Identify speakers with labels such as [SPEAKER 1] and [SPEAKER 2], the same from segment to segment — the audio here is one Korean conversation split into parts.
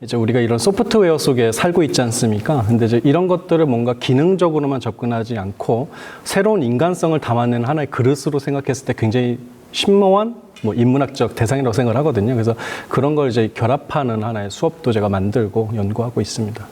[SPEAKER 1] 이제 우리가 이런 소프트웨어 속에 살고 있지 않습니까? 근데 이제 이런 것들을 뭔가 기능적으로만 접근하지 않고 새로운 인간성을 담아내는 하나의 그릇으로 생각했을 때 굉장히 신묘한 인문학적 대상이라고 생각을 하거든요. 그래서 그런 걸 이제 결합하는 하나의 수업도 제가 만들고 연구하고 있습니다.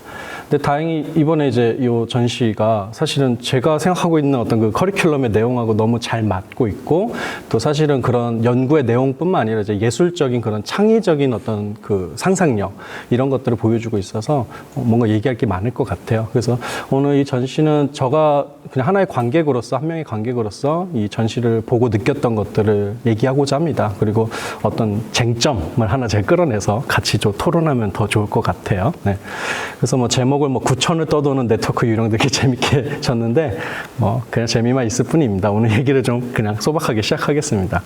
[SPEAKER 1] 근데 다행히 이번에 이제 이 전시가 사실은 제가 생각하고 있는 어떤 그 커리큘럼의 내용하고 너무 잘 맞고 있고, 또 사실은 그런 연구의 내용뿐만 아니라 이제 예술적인 그런 창의적인 어떤 그 상상력 이런 것들을 보여주고 있어서 뭔가 얘기할 게 많을 것 같아요. 그래서 오늘 이 전시는 제가 그냥 하나의 관객으로서, 한 명의 관객으로서 이 전시를 보고 느꼈던 것들을 얘기하고자 합니다. 그리고 어떤 쟁점을 하나 제가 끌어내서 같이 좀 토론하면 더 좋을 것 같아요. 네. 그래서 제목을 9천을 떠도는 네트워크 유령 되게 재밌게 졌는데 그냥 재미만 있을 뿐입니다. 오늘 얘기를 좀 그냥 소박하게 시작하겠습니다.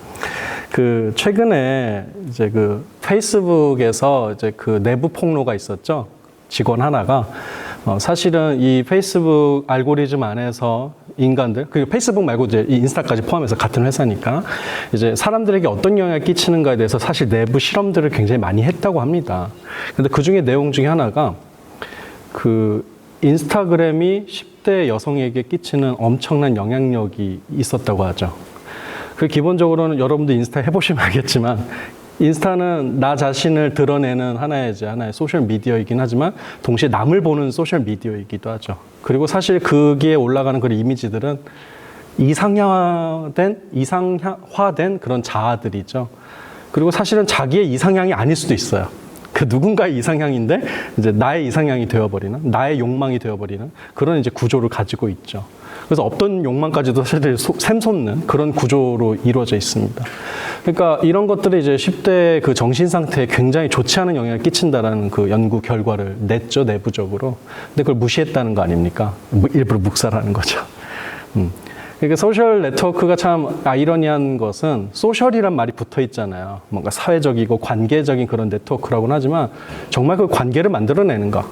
[SPEAKER 1] 최근에 이제 페이스북에서 이제 내부 폭로가 있었죠. 직원 하나가 사실은 이 페이스북 알고리즘 안에서 인간들, 그리고 페이스북 말고 이제 이 인스타까지 포함해서 같은 회사니까 이제 사람들에게 어떤 영향을 끼치는가에 대해서 사실 내부 실험들을 굉장히 많이 했다고 합니다. 근데 그 중에 내용 중에 하나가 인스타그램이 10대 여성에게 끼치는 엄청난 영향력이 있었다고 하죠. 기본적으로는 여러분도 인스타 해보시면 알겠지만, 인스타는 나 자신을 드러내는 하나의 소셜 미디어이긴 하지만 동시에 남을 보는 소셜 미디어이기도 하죠. 그리고 사실 거기에 올라가는 그런 이미지들은 이상화된 그런 자아들이죠. 그리고 사실은 자기의 이상향이 아닐 수도 있어요. 누군가의 이상향인데 이제 나의 이상향이 되어버리는, 나의 욕망이 되어버리는 그런 이제 구조를 가지고 있죠. 그래서 어떤 욕망까지도 사실 샘솟는 그런 구조로 이루어져 있습니다. 그러니까 이런 것들이 이제 10대 정신 상태에 굉장히 좋지 않은 영향을 끼친다라는 연구 결과를 냈죠, 내부적으로. 근데 그걸 무시했다는 거 아닙니까? 일부러 묵살하는 거죠. 그러니까 소셜 네트워크가 참 아이러니한 것은 소셜이란 말이 붙어 있잖아요. 뭔가 사회적이고 관계적인 그런 네트워크라고는 하지만 정말 그 관계를 만들어내는가?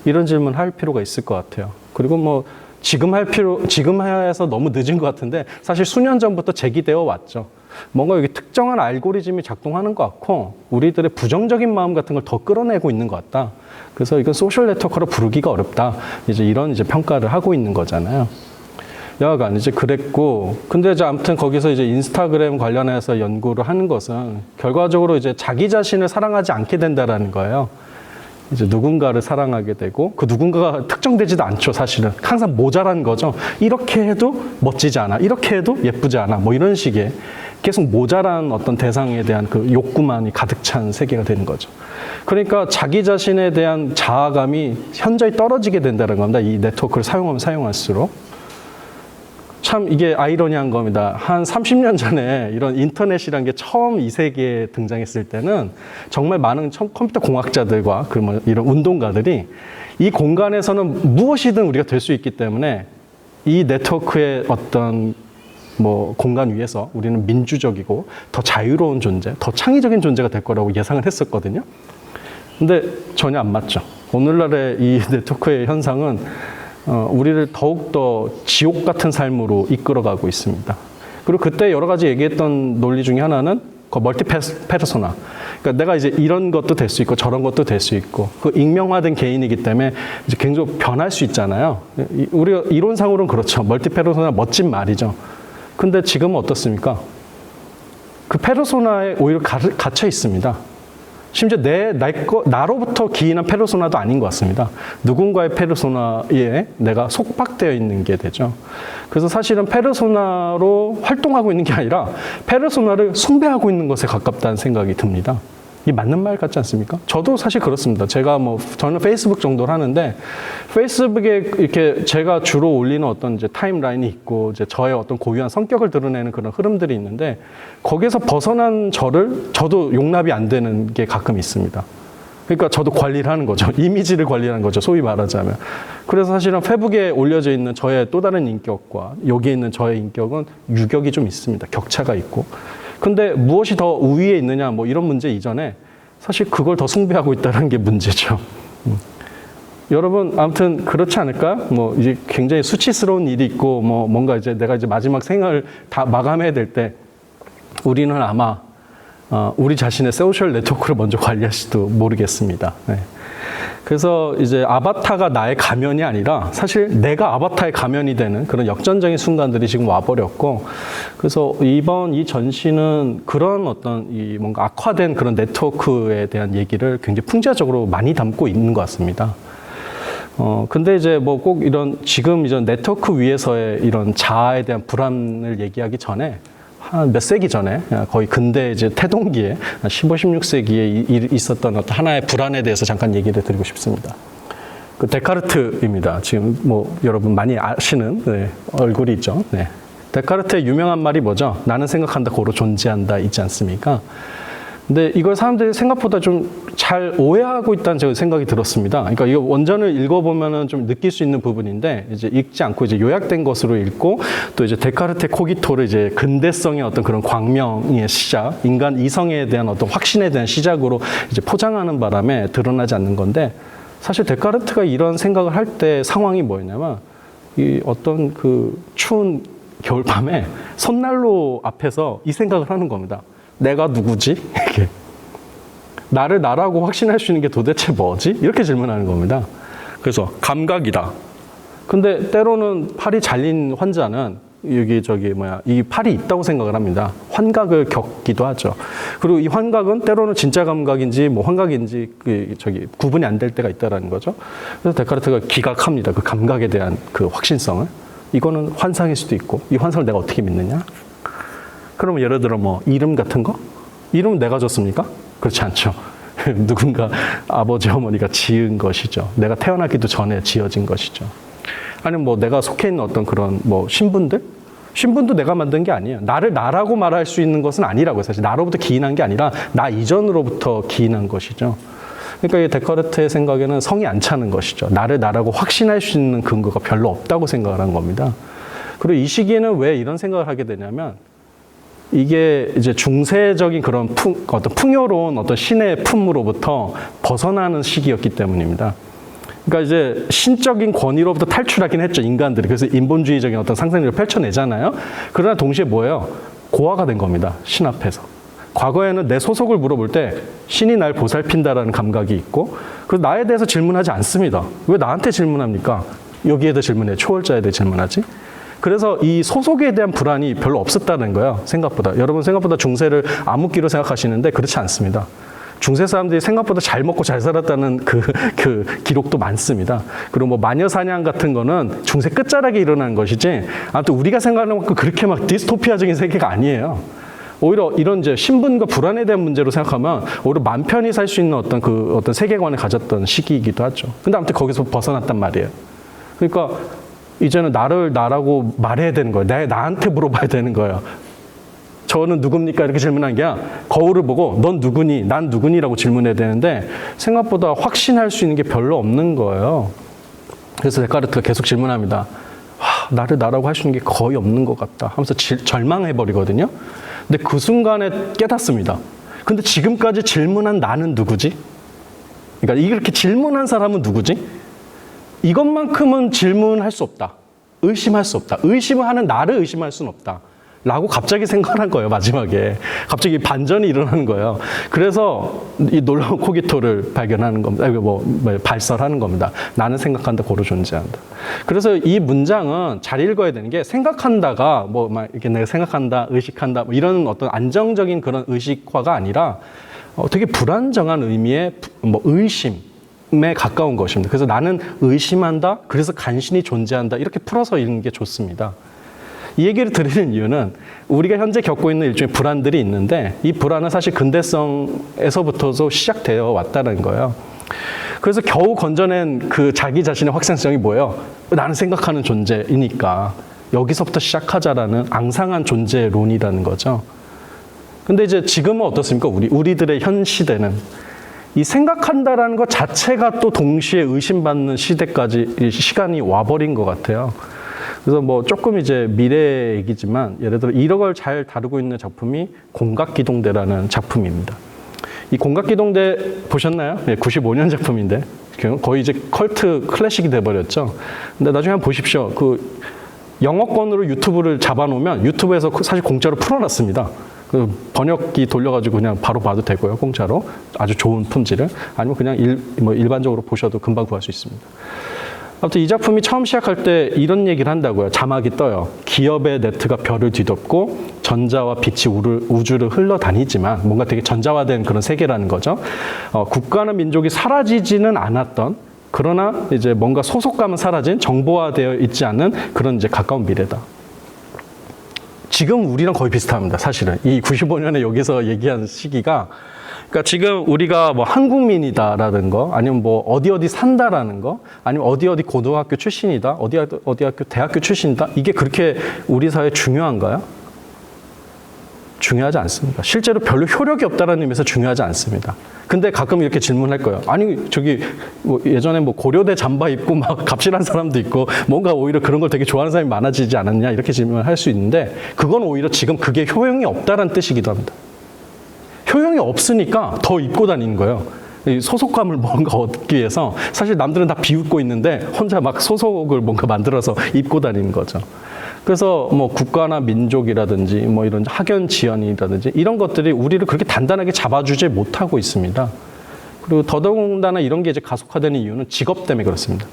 [SPEAKER 1] 이런 질문 할 필요가 있을 것 같아요. 그리고 지금 해서 너무 늦은 것 같은데 사실 수년 전부터 제기되어 왔죠. 뭔가 여기 특정한 알고리즘이 작동하는 것 같고 우리들의 부정적인 마음 같은 걸 더 끌어내고 있는 것 같다. 그래서 이건 소셜 네트워크로 부르기가 어렵다. 이런 평가를 하고 있는 거잖아요. 여하간 그랬고, 근데 아무튼 거기서 인스타그램 관련해서 연구를 하는 것은 결과적으로 자기 자신을 사랑하지 않게 된다라는 거예요. 누군가를 사랑하게 되고 그 누군가가 특정되지도 않죠. 사실은 항상 모자란 거죠. 이렇게 해도 멋지지 않아, 이렇게 해도 예쁘지 않아, 이런 식의 계속 모자란 어떤 대상에 대한 욕구만이 가득 찬 세계가 되는 거죠. 그러니까 자기 자신에 대한 자아감이 현저히 떨어지게 된다는 겁니다. 이 네트워크를 사용하면 사용할수록. 참 이게 아이러니한 겁니다. 한 30년 전에 이런 인터넷이라는 게 처음 이 세계에 등장했을 때는 정말 많은 컴퓨터 공학자들과 이런 운동가들이 이 공간에서는 무엇이든 우리가 될 수 있기 때문에 이 네트워크의 어떤 공간 위에서 우리는 민주적이고 더 자유로운 존재, 더 창의적인 존재가 될 거라고 예상을 했었거든요. 근데 전혀 안 맞죠. 오늘날의 이 네트워크의 현상은 우리를 더욱더 지옥 같은 삶으로 이끌어가고 있습니다. 그리고 그때 여러 가지 얘기했던 논리 중에 하나는 멀티 페르소나. 그러니까 내가 이런 것도 될 수 있고 저런 것도 될 수 있고 익명화된 개인이기 때문에 굉장히 변할 수 있잖아요. 우리가 이론상으로는 그렇죠. 멀티 페르소나 멋진 말이죠. 근데 지금은 어떻습니까? 그 페르소나에 오히려 갇혀 있습니다. 심지어 나로부터 기인한 페르소나도 아닌 것 같습니다. 누군가의 페르소나에 내가 속박되어 있는 게 되죠. 그래서 사실은 페르소나로 활동하고 있는 게 아니라 페르소나를 숭배하고 있는 것에 가깝다는 생각이 듭니다. 이게 맞는 말 같지 않습니까? 저도 사실 그렇습니다. 저는 페이스북 정도를 하는데, 페이스북에 이렇게 제가 주로 올리는 어떤 타임라인이 있고, 저의 어떤 고유한 성격을 드러내는 그런 흐름들이 있는데, 거기에서 벗어난 저도 용납이 안 되는 게 가끔 있습니다. 그러니까 저도 관리를 하는 거죠. 이미지를 관리하는 거죠. 소위 말하자면. 그래서 사실은 페북에 올려져 있는 저의 또 다른 인격과 여기에 있는 저의 인격은 유격이 좀 있습니다. 격차가 있고. 근데 무엇이 더 우위에 있느냐 이런 문제 이전에 사실 그걸 더 숭배하고 있다는 게 문제죠. 여러분 아무튼 그렇지 않을까? 이제 굉장히 수치스러운 일이 있고 뭔가 내가 마지막 생을 다 마감해야 될 때 우리는 아마 우리 자신의 소셜 네트워크를 먼저 관리할지도 모르겠습니다. 네. 그래서 이제 아바타가 나의 가면이 아니라 사실 내가 아바타의 가면이 되는 그런 역전적인 순간들이 지금 와버렸고, 그래서 이번 이 전시는 그런 어떤 이 뭔가 악화된 그런 네트워크에 대한 얘기를 굉장히 풍자적으로 많이 담고 있는 것 같습니다. 근데 이제 뭐 꼭 이런 지금 이런 네트워크 위에서의 이런 자아에 대한 불안을 얘기하기 전에 한 몇 세기 전에 거의 근대 이제 태동기에 15, 16세기에 있었던 어떤 하나의 불안에 대해서 잠깐 얘기를 드리고 싶습니다. 그 데카르트입니다. 지금 뭐 여러분 많이 아시는 얼굴이 있죠. 네. 데카르트의 유명한 말이 뭐죠? 나는 생각한다, 고로 존재한다 있지 않습니까? 근데 이걸 사람들이 생각보다 좀 잘 오해하고 있다는 제 생각이 들었습니다. 그러니까 이거 원전을 읽어보면은 좀 느낄 수 있는 부분인데, 이제 읽지 않고 이제 요약된 것으로 읽고, 또 이제 데카르트의 코기토를 이제 근대성의 어떤 그런 광명의 시작, 인간 이성에 대한 어떤 확신에 대한 시작으로 이제 포장하는 바람에 드러나지 않는 건데, 사실 데카르트가 이런 생각을 할 때 상황이 뭐였냐면, 이 어떤 그 추운 겨울밤에 선난로 앞에서 이 생각을 하는 겁니다. 내가 누구지? 이렇게. 나를 나라고 확신할 수 있는 게 도대체 뭐지? 이렇게 질문하는 겁니다. 그래서 감각이다. 근데 때로는 팔이 잘린 환자는 이 팔이 있다고 생각을 합니다. 환각을 겪기도 하죠. 그리고 이 환각은 때로는 진짜 감각인지 뭐 환각인지 구분이 안 될 때가 있다라는 거죠. 그래서 데카르트가 기각합니다. 그 감각에 대한 그 확신성을. 이거는 환상일 수도 있고, 이 환상을 내가 어떻게 믿느냐? 그러면 예를 들어 뭐 이름 같은 거? 이름은 내가 줬습니까? 그렇지 않죠. 누군가 아버지, 어머니가 지은 것이죠. 내가 태어나기도 전에 지어진 것이죠. 아니면 뭐 내가 속해 있는 어떤 그런 뭐 신분들? 신분도 내가 만든 게 아니에요. 나를 나라고 말할 수 있는 것은 아니라고요. 사실 나로부터 기인한 게 아니라 나 이전으로부터 기인한 것이죠. 그러니까 이 데카르트의 생각에는 성이 안 차는 것이죠. 나를 나라고 확신할 수 있는 근거가 별로 없다고 생각을 한 겁니다. 그리고 이 시기에는 왜 이런 생각을 하게 되냐면, 이게 이제 중세적인 그런 어떤 풍요로운 어떤 신의 품으로부터 벗어나는 시기였기 때문입니다. 그러니까 이제 신적인 권위로부터 탈출하긴 했죠, 인간들이. 그래서 인본주의적인 어떤 상상력을 펼쳐내잖아요. 그러나 동시에 뭐예요? 고아가 된 겁니다, 신 앞에서. 과거에는 내 소속을 물어볼 때 신이 날 보살핀다라는 감각이 있고, 그래서 나에 대해서 질문하지 않습니다. 왜 나한테 질문합니까? 여기에 대해 질문해, 초월자에 대해 질문하지? 그래서 이 소속에 대한 불안이 별로 없었다는 거예요, 생각보다. 여러분 생각보다 중세를 암흑기로 생각하시는데 그렇지 않습니다. 중세 사람들이 생각보다 잘 먹고 잘 살았다는 그 기록도 많습니다. 그리고 뭐 마녀 사냥 같은 거는 중세 끝자락에 일어난 것이지, 아무튼 우리가 생각하는 만큼 그렇게 막 디스토피아적인 세계가 아니에요. 오히려 이런 이제 신분과 불안에 대한 문제로 생각하면 오히려 맘 편히 살 수 있는 어떤 세계관을 가졌던 시기이기도 하죠. 근데 아무튼 거기서 벗어났단 말이에요. 그러니까 이제는 나를 나라고 말해야 되는 거예요. 나한테 물어봐야 되는 거예요. 저는 누굽니까? 이렇게 질문한 게 아니라 거울을 보고 넌 누구니? 난 누구니라고 질문해야 되는데, 생각보다 확신할 수 있는 게 별로 없는 거예요. 그래서 데카르트가 계속 질문합니다. 나를 나라고 할 수 있는 게 거의 없는 것 같다 하면서 절망해버리거든요. 근데 그 순간에 깨닫습니다. 근데 지금까지 질문한 나는 누구지? 그러니까 이렇게 질문한 사람은 누구지? 이것만큼은 질문할 수 없다. 의심할 수 없다. 의심을 하는 나를 의심할 수는 없다. 라고 갑자기 생각한 거예요, 마지막에. 갑자기 반전이 일어나는 거예요. 그래서 이 놀라운 코기토를 발견하는 겁니다. 발설하는 겁니다. 나는 생각한다, 고로 존재한다. 그래서 이 문장은 잘 읽어야 되는 게, 생각한다가 이렇게 내가 생각한다, 의식한다, 이런 어떤 안정적인 그런 의식화가 아니라 되게 불안정한 의미의 의심에 가까운 것입니다. 그래서 나는 의심한다, 그래서 간신히 존재한다, 이렇게 풀어서 읽는 게 좋습니다. 이 얘기를 드리는 이유는 우리가 현재 겪고 있는 일종의 불안들이 있는데, 이 불안은 사실 근대성에서부터도 시작되어 왔다는 거예요. 그래서 겨우 건져낸 그 자기 자신의 확산성이 뭐예요? 나는 생각하는 존재이니까 여기서부터 시작하자라는 앙상한 존재론이라는 거죠. 근데 이제 지금은 어떻습니까? 우리들의 현 시대는 이 생각한다라는 것 자체가 또 동시에 의심받는 시간이 와버린 것 같아요. 그래서 조금 이제 미래 얘기지만, 예를 들어 이런 걸 잘 다루고 있는 작품이 공각기동대라는 작품입니다. 이 공각기동대 보셨나요? 95년 작품인데 거의 이제 컬트 클래식이 돼버렸죠. 근데 나중에 한번 보십시오. 그 영어권으로 유튜브를 잡아놓으면 유튜브에서 사실 공짜로 풀어놨습니다. 그 번역기 돌려가지고 그냥 바로 봐도 되고요, 공짜로. 아주 좋은 품질을. 아니면 그냥 일반적으로 보셔도 금방 구할 수 있습니다. 아무튼 이 작품이 처음 시작할 때 이런 얘기를 한다고요. 자막이 떠요. 기업의 네트가 별을 뒤덮고 전자와 빛이 우주를 흘러다니지만 뭔가 되게 전자화된 그런 세계라는 거죠. 국가나 민족이 사라지지는 않았던, 그러나 이제 뭔가 소속감은 사라진, 정보화되어 있지 않은 그런 이제 가까운 미래다. 지금 우리랑 거의 비슷합니다, 사실은. 이 95년에 여기서 얘기한 시기가, 그러니까 지금 우리가 뭐 한국민이다라는 거, 아니면 뭐 어디 산다라는 거, 아니면 어디 고등학교 출신이다, 어디 학교 대학교 출신이다, 이게 그렇게 우리 사회에 중요한가요? 중요하지 않습니다. 실제로 별로 효력이 없다라는 의미에서 중요하지 않습니다. 근데 가끔 이렇게 질문할 거예요. 아니, 저기 뭐 예전에 뭐 고려대 잠바 입고 막 갑질한 사람도 있고, 뭔가 오히려 그런 걸 되게 좋아하는 사람이 많아지지 않았냐, 이렇게 질문을 할 수 있는데, 그건 오히려 지금 그게 효용이 없다라는 뜻이기도 합니다. 효용이 없으니까 더 입고 다니는 거예요. 소속감을 뭔가 얻기 위해서. 사실 남들은 다 비웃고 있는데 혼자 막 소속을 뭔가 만들어서 입고 다니는 거죠. 그래서 뭐 국가나 민족이라든지 뭐 이런 학연 지연이라든지 이런 것들이 우리를 그렇게 단단하게 잡아주지 못하고 있습니다. 그리고 더더군다나 이런 게 이제 가속화되는 이유는 직업 때문에 그렇습니다.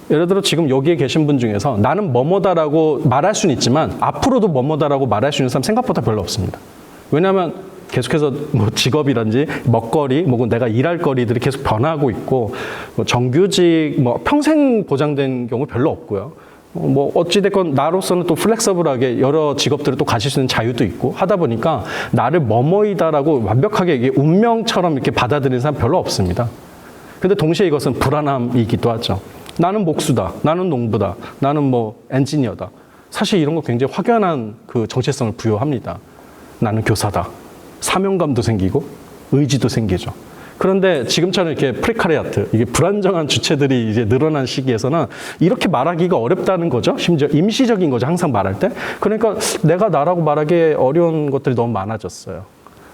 [SPEAKER 1] 예를 들어 지금 여기에 계신 분 중에서 나는 뭐뭐다라고 말할 수는 있지만 앞으로도 뭐뭐다라고 말할 수 있는 사람 생각보다 별로 없습니다. 왜냐하면 계속해서 뭐 직업이란지 먹거리, 뭐 내가 일할 거리들이 계속 변하고 있고, 뭐 정규직, 뭐 평생 보장된 경우 별로 없고요. 뭐 어찌됐건 나로서는 또 플렉서블하게 여러 직업들을 또 가질 수 있는 자유도 있고 하다 보니까 나를 뭐뭐이다라고 완벽하게 이게 운명처럼 이렇게 받아들이는 사람 별로 없습니다. 근데 동시에 이것은 불안함이기도 하죠. 나는 목수다, 나는 농부다, 나는 뭐 엔지니어다. 사실 이런 거 굉장히 확연한 그 정체성을 부여합니다. 나는 교사다. 사명감도 생기고 의지도 생기죠. 그런데 지금처럼 이렇게 프리카리아트, 이게 불안정한 주체들이 이제 늘어난 시기에서는 이렇게 말하기가 어렵다는 거죠. 심지어 임시적인 거죠, 항상 말할 때. 그러니까 내가 나라고 말하기 어려운 것들이 너무 많아졌어요.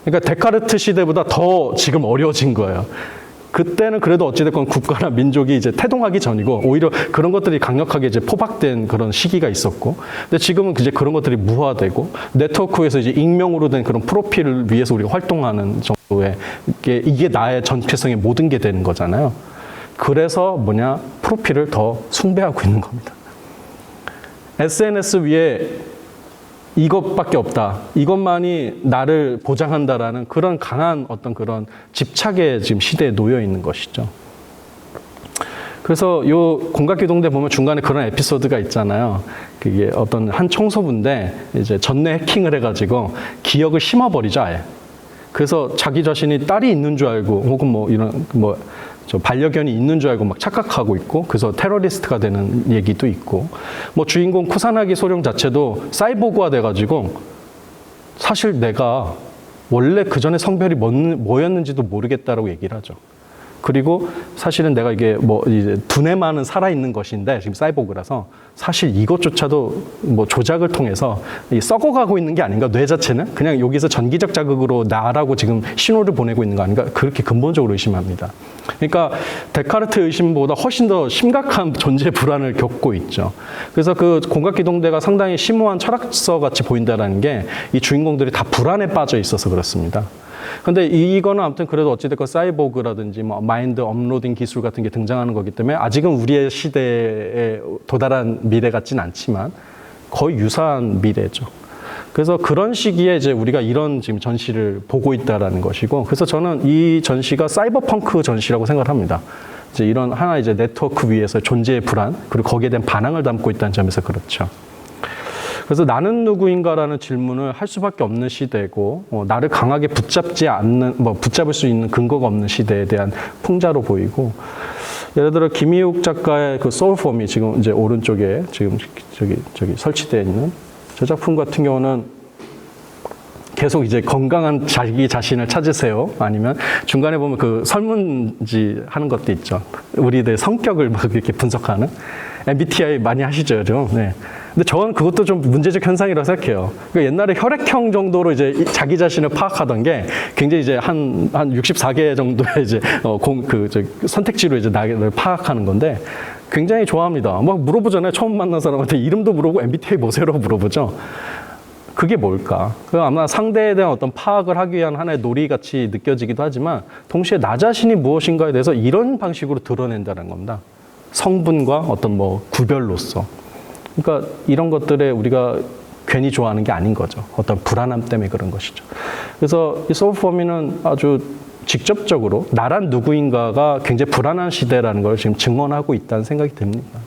[SPEAKER 1] 그러니까 데카르트 시대보다 더 지금 어려워진 거예요. 그때는 그래도 어찌됐건 국가나 민족이 이제 태동하기 전이고 오히려 그런 것들이 강력하게 이제 포박된 그런 시기가 있었고, 근데 지금은 이제 그런 것들이 무화되고 네트워크에서 이제 익명으로 된 그런 프로필을 위해서 우리가 활동하는 정도의 이게 나의 정체성의 모든 게 되는 거잖아요. 그래서 뭐냐, 프로필을 더 숭배하고 있는 겁니다. SNS 위에 이것밖에 없다, 이것만이 나를 보장한다라는 그런 강한 어떤 그런 집착의 지금 시대에 놓여 있는 것이죠. 그래서 요 공각기동대 보면 중간에 그런 에피소드가 있잖아요. 그게 어떤 한 청소부인데 이제 전내 해킹을 해가지고 기억을 심어버리죠, 아예. 그래서 자기 자신이 딸이 있는 줄 알고 혹은 뭐 이런 뭐 저 반려견이 있는 줄 알고 막 착각하고 있고, 그래서 테러리스트가 되는 얘기도 있고, 뭐 주인공 쿠사나기 소령 자체도 사이보그화 돼가지고 사실 내가 원래 그 전에 성별이 뭐였는지도 모르겠다라고 얘기를 하죠. 그리고 사실은 내가 이게 뭐 이제 두뇌만은 살아있는 것인데 지금 사이보그라서 사실 이것조차도 뭐 조작을 통해서 썩어가고 있는 게 아닌가, 뇌 자체는 그냥 여기서 전기적 자극으로 나라고 지금 신호를 보내고 있는 거 아닌가, 그렇게 근본적으로 의심합니다. 그러니까 데카르트 의심보다 훨씬 더 심각한 존재 불안을 겪고 있죠. 그래서 그 공각기동대가 상당히 심오한 철학서 같이 보인다는 게 이 주인공들이 다 불안에 빠져 있어서 그렇습니다. 근데 이거는 아무튼 그래도 어찌됐건 사이보그라든지 뭐 마인드 업로딩 기술 같은 게 등장하는 거기 때문에 아직은 우리의 시대에 도달한 미래 같진 않지만 거의 유사한 미래죠. 그래서 그런 시기에 이제 우리가 이런 지금 전시를 보고 있다라는 것이고, 그래서 저는 이 전시가 사이버펑크 전시라고 생각을 합니다. 이제 이런 하나 이제 네트워크 위에서 존재의 불안, 그리고 거기에 대한 반항을 담고 있다는 점에서 그렇죠. 그래서 나는 누구인가라는 질문을 할 수밖에 없는 시대고, 나를 강하게 붙잡지 않는, 붙잡을 수 있는 근거가 없는 시대에 대한 풍자로 보이고, 예를 들어 김희욱 작가의 그 소울폼이 지금 이제 오른쪽에 지금 저기 설치되어 있는 저 작품 같은 경우는 계속 이제 건강한 자기 자신을 찾으세요. 아니면 중간에 보면 그 설문지 하는 것도 있죠. 우리들 성격을 막 이렇게 분석하는. MBTI 많이 하시죠, 요즘. 네. 근데 저는 그것도 좀 문제적 현상이라고 생각해요. 그러니까 옛날에 혈액형 정도로 이제 자기 자신을 파악하던 게 굉장히 이제 한 64개 정도의 이제 선택지로 이제 나를 파악하는 건데 굉장히 좋아합니다. 막 물어보잖아요. 처음 만난 사람한테 이름도 물어보고 MBTI 뭐세요라고 물어보죠. 그게 뭘까? 그 아마 상대에 대한 어떤 파악을 하기 위한 하나의 놀이같이 느껴지기도 하지만 동시에 나 자신이 무엇인가에 대해서 이런 방식으로 드러낸다는 겁니다. 성분과 어떤 뭐 구별로서. 그러니까 이런 것들에 우리가 괜히 좋아하는 게 아닌 거죠. 어떤 불안함 때문에 그런 것이죠. 그래서 이 소울포미는 아주 직접적으로 나란 누구인가가 굉장히 불안한 시대라는 걸 지금 증언하고 있다는 생각이 듭니다.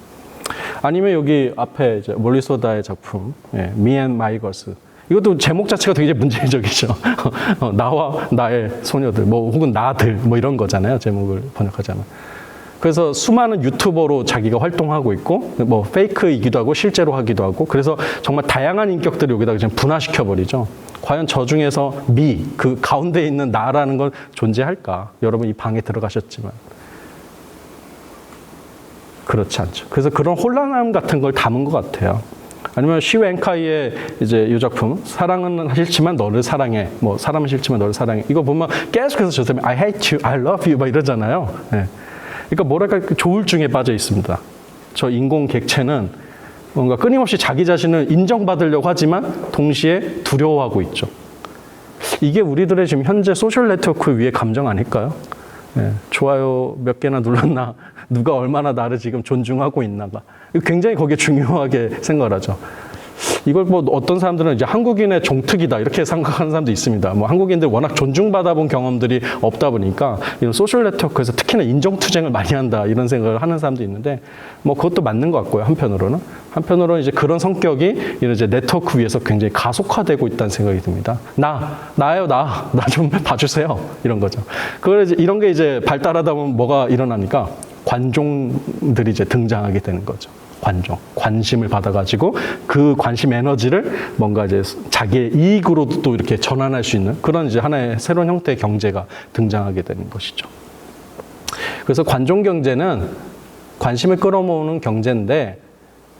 [SPEAKER 1] 아니면 여기 앞에 이제 몰리소다의 작품, Me and My Girls. 이것도 제목 자체가 굉장히 문제적이죠. 나와 나의 소녀들, 뭐 혹은 나들, 뭐 이런 거잖아요. 제목을 번역하자면. 그래서 수많은 유튜버로 자기가 활동하고 있고, 뭐 페이크이기도 하고 실제로 하기도 하고, 그래서 정말 다양한 인격들을 여기다가 지금 분화시켜 버리죠. 과연 저 중에서 그 가운데 있는 나라는 건 존재할까? 여러분 이 방에 들어가셨지만. 그렇지 않죠. 그래서 그런 혼란함 같은 걸 담은 것 같아요. 아니면 시웬카이의 이제 이 작품, 사랑은 싫지만 너를 사랑해. 뭐 사람은 싫지만 너를 사랑해. 이거 보면 계속해서 저 사람이 I hate you, I love you 막 이러잖아요. 네. 그러니까 뭐랄까 조울증에 빠져 있습니다. 저 인공 객체는 뭔가 끊임없이 자기 자신을 인정받으려고 하지만 동시에 두려워하고 있죠. 이게 우리들의 지금 현재 소셜 네트워크 위의 감정 아닐까요? 네. 좋아요 몇 개나 눌렀나, 누가 얼마나 나를 지금 존중하고 있나가. 굉장히 거기에 중요하게 생각을 하죠. 이걸 뭐 어떤 사람들은 이제 한국인의 종특이다 이렇게 생각하는 사람도 있습니다. 뭐 한국인들 워낙 존중받아본 경험들이 없다 보니까 이런 소셜 네트워크에서 특히나 인정투쟁을 많이 한다 이런 생각을 하는 사람도 있는데 뭐 그것도 맞는 것 같고요. 한편으로는 이제 그런 성격이 이런 이제 네트워크 위에서 굉장히 가속화되고 있다는 생각이 듭니다. 나예요, 나 좀 봐주세요 이런 거죠. 그걸 이제 이런 게 이제 발달하다 보면 뭐가 일어납니까? 관종들이 이제 등장하게 되는 거죠. 관심을 받아가지고 그 관심 에너지를 뭔가 이제 자기의 이익으로도 또 이렇게 전환할 수 있는 그런 이제 하나의 새로운 형태의 경제가 등장하게 되는 것이죠. 그래서 관종 경제는 관심을 끌어모으는 경제인데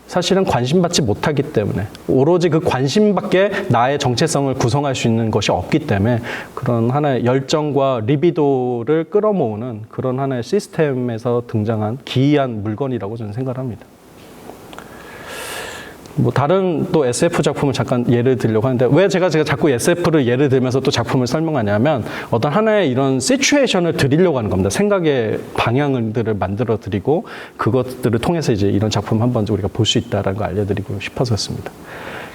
[SPEAKER 1] 사실은 관심받지 못하기 때문에 오로지 그 관심밖에 나의 정체성을 구성할 수 있는 것이 없기 때문에 그런 하나의 열정과 리비도를 끌어모으는 그런 하나의 시스템에서 등장한 기이한 물건이라고 저는 생각을 합니다. 뭐 다른 또 SF 작품을 잠깐 예를 들려고 하는데 왜 제가 자꾸 SF를 예를 들면서 또 작품을 설명하냐면 어떤 하나의 이런 시츄에이션을 드리려고 하는 겁니다. 생각의 방향들을 만들어 드리고 그것들을 통해서 이제 이런 작품 한번 우리가 볼 수 있다라는 걸 알려드리고 싶어서였습니다.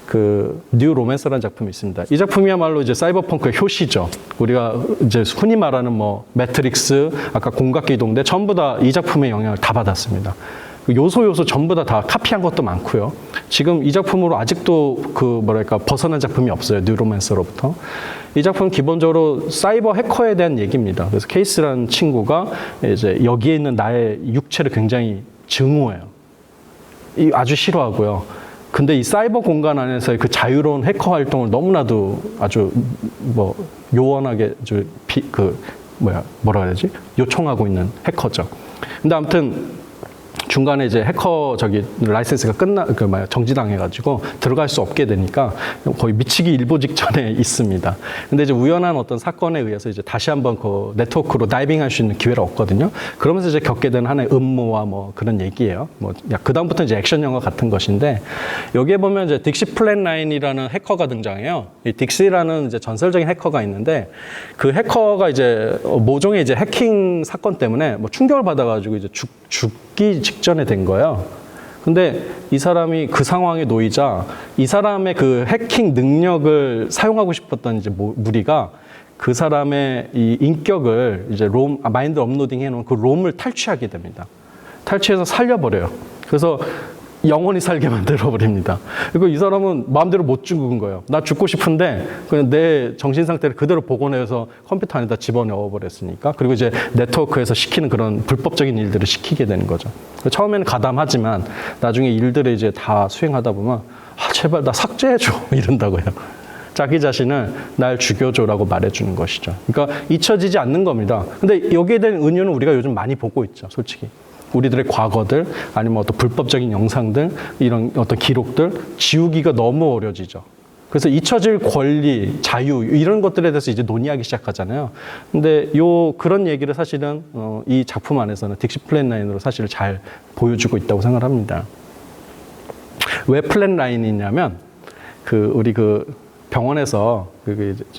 [SPEAKER 1] 그 뉴 로맨스라는 작품이 있습니다. 이 작품이야말로 이제 사이버펑크의 효시죠. 우리가 이제 흔히 말하는 뭐 매트릭스, 아까 공각기동대 전부 다 이 작품의 영향을 다 받았습니다. 요소 전부 다 카피한 것도 많고요. 지금 이 작품으로 아직도 벗어난 작품이 없어요. 뉴로맨서로부터. 이 작품은 기본적으로 사이버 해커에 대한 얘기입니다. 그래서 케이스라는 친구가 이제 여기에 있는 나의 육체를 굉장히 증오해요. 아주 싫어하고요. 근데 이 사이버 공간 안에서의 그 자유로운 해커 활동을 너무나도 아주 요원하게 뭐라 해야지? 요청하고 있는 해커죠. 근데 아무튼 중간에 이제 해커 라이센스가 정지당해가지고 들어갈 수 없게 되니까 거의 미치기 일보 직전에 있습니다. 근데 이제 우연한 어떤 사건에 의해서 이제 다시 한번 그 네트워크로 다이빙할 수 있는 기회를 얻거든요. 그러면서 이제 겪게 되는 하나의 음모와 뭐 그런 얘기예요. 그 다음부터 이제 액션 영화 같은 것인데 여기에 보면 이제 딕시 플랫9이라는 해커가 등장해요. 이 딕시라는 이제 전설적인 해커가 있는데 그 해커가 이제 모종의 이제 해킹 사건 때문에 뭐 충격을 받아가지고 이제 죽기 직전에 된 거예요. 근데 이 사람이 그 상황에 놓이자 이 사람의 그 해킹 능력을 사용하고 싶었던 이제 무리가 그 사람의 이 인격을 이제 마인드 업로딩 해놓은 그 롬을 탈취하게 됩니다. 탈취해서 살려버려요. 그래서 영원히 살게 만들어버립니다. 그리고 이 사람은 마음대로 못 죽은 거예요. 나 죽고 싶은데 그냥 내 정신 상태를 그대로 복원해서 컴퓨터 안에다 집어넣어버렸으니까. 그리고 이제 네트워크에서 시키는 그런 불법적인 일들을 시키게 되는 거죠. 처음에는 가담하지만 나중에 일들을 이제 다 수행하다 보면 제발 나 삭제해줘 이런다고요. 자기 자신을 날 죽여줘라고 말해주는 것이죠. 그러니까 잊혀지지 않는 겁니다. 근데 여기에 대한 은유는 우리가 요즘 많이 보고 있죠, 솔직히. 우리들의 과거들 아니면 어떤 불법적인 영상들 이런 어떤 기록들 지우기가 너무 어려지죠. 그래서 잊혀질 권리, 자유 이런 것들에 대해서 이제 논의하기 시작하잖아요. 근데 그런 얘기를 사실은 이 작품 안에서는 딕시 플랫9으로 사실 잘 보여주고 있다고 생각합니다. 왜 플랫9이냐면 우리 병원에서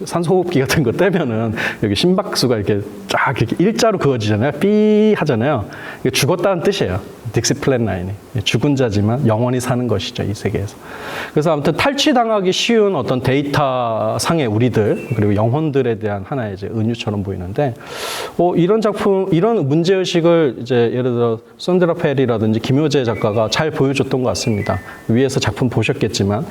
[SPEAKER 1] 산소호흡기 같은 거 떼면은 여기 심박수가 이렇게 쫙 이렇게 일자로 그어지잖아요. 삐 하잖아요. 이게 죽었다는 뜻이에요. 딕시 플랫라인이. 죽은 자지만 영원히 사는 것이죠, 이 세계에서. 그래서 아무튼 탈취당하기 쉬운 어떤 데이터 상의 우리들, 그리고 영혼들에 대한 하나의 이제 은유처럼 보이는데, 이런 작품, 이런 문제의식을 이제 예를 들어 손드라 페리라든지 김효재 작가가 잘 보여줬던 것 같습니다. 위에서 작품 보셨겠지만,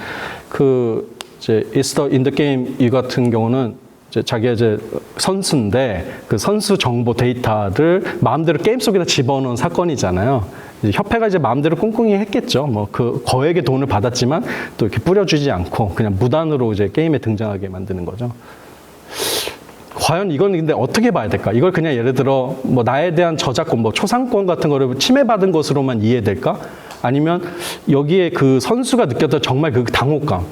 [SPEAKER 1] 이제 It's the in the game 이 같은 경우는 이제 자기가 이제 선수인데 그 선수 정보 데이터를 마음대로 게임 속에다 집어넣은 사건이잖아요. 이제 협회가 이제 마음대로 꿍꿍이 했겠죠. 뭐 그 거액의 돈을 받았지만 또 이렇게 뿌려주지 않고 그냥 무단으로 이제 게임에 등장하게 만드는 거죠. 과연 이건 근데 어떻게 봐야 될까? 이걸 그냥 예를 들어 뭐 나에 대한 저작권, 뭐 초상권 같은 거를 침해받은 것으로만 이해될까? 아니면 여기에 그 선수가 느꼈던 정말 그 당혹감.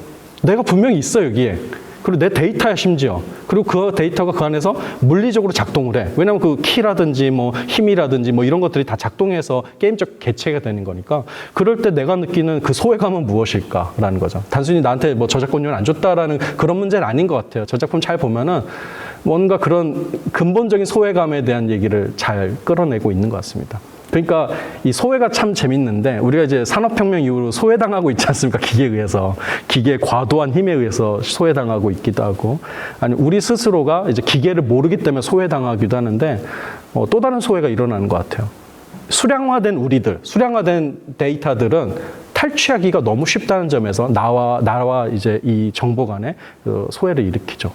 [SPEAKER 1] 내가 분명히 있어 여기에. 그리고 내 데이터야 심지어. 그리고 그 데이터가 그 안에서 물리적으로 작동을 해. 왜냐하면 그 키라든지 뭐 힘이라든지 뭐 이런 것들이 다 작동해서 게임적 개체가 되는 거니까 그럴 때 내가 느끼는 그 소외감은 무엇일까라는 거죠. 단순히 나한테 뭐 저작권료를 안 줬다라는 그런 문제는 아닌 것 같아요. 저 작품 잘 보면은 뭔가 그런 근본적인 소외감에 대한 얘기를 잘 끌어내고 있는 것 같습니다. 그러니까 이 소외가 참 재밌는데 우리가 이제 산업혁명 이후로 소외당하고 있지 않습니까? 기계에 의해서. 기계의 과도한 힘에 의해서 소외당하고 있기도 하고 아니 우리 스스로가 이제 기계를 모르기 때문에 소외당하기도 하는데 또 다른 소외가 일어나는 것 같아요. 수량화된 우리들, 수량화된 데이터들은 탈취하기가 너무 쉽다는 점에서 나와 이제 이 정보 간의 소외를 일으키죠.